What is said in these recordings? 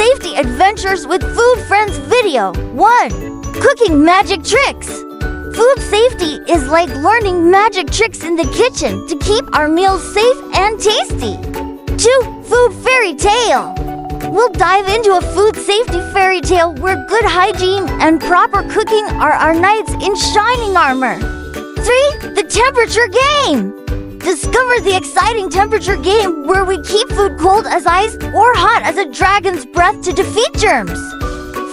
safety adventures with Food Friends video. 1. Cooking magic tricks. Food safety is like learning magic tricks in the kitchen to keep our meals safe and tasty. 2. Food fairy tale. We'll dive into a food safety fairy tale where good hygiene and proper cooking are our knights in shining armor. 3. The temperature game. Discover the exciting temperature game where we keep food cold as ice or hot as a dragon's breath to defeat germs.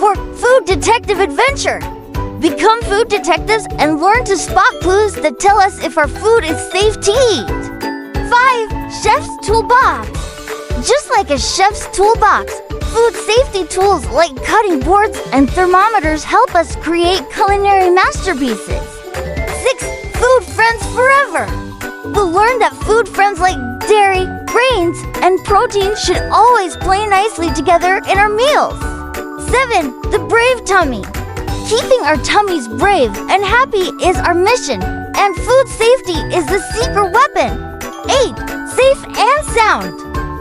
4. Food detective adventure. Become food detectives and learn to spot clues that tell us if our food is safe to eat. 5. Chef's toolbox. Just like a chef's toolbox, food safety tools like cutting boards and thermometers help us create culinary masterpieces. 6. Food friends forever. We'll learn that food friends like dairy, grains, and protein should always play nicely together in our meals. 7. The brave tummy. Keeping our tummies brave and happy is our mission, and food safety is the secret weapon. 8. Safe and sound.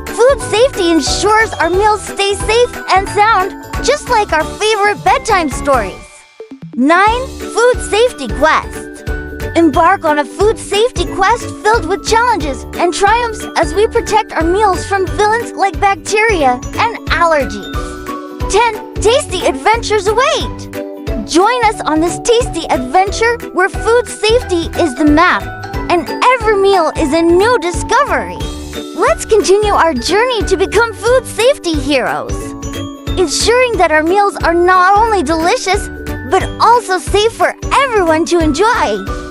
Food safety ensures our meals stay safe and sound, just like our favorite bedtime stories. 9. Food safety quest. Embark on a food safety quest filled with challenges and triumphs as we protect our meals from villains like bacteria and allergies. 10. Tasty adventures await. Join us on this tasty adventure where food safety is the map and every meal is a new discovery. Let's continue our journey to become food safety heroes, ensuring that our meals are not only delicious, but also safe for everyone to enjoy.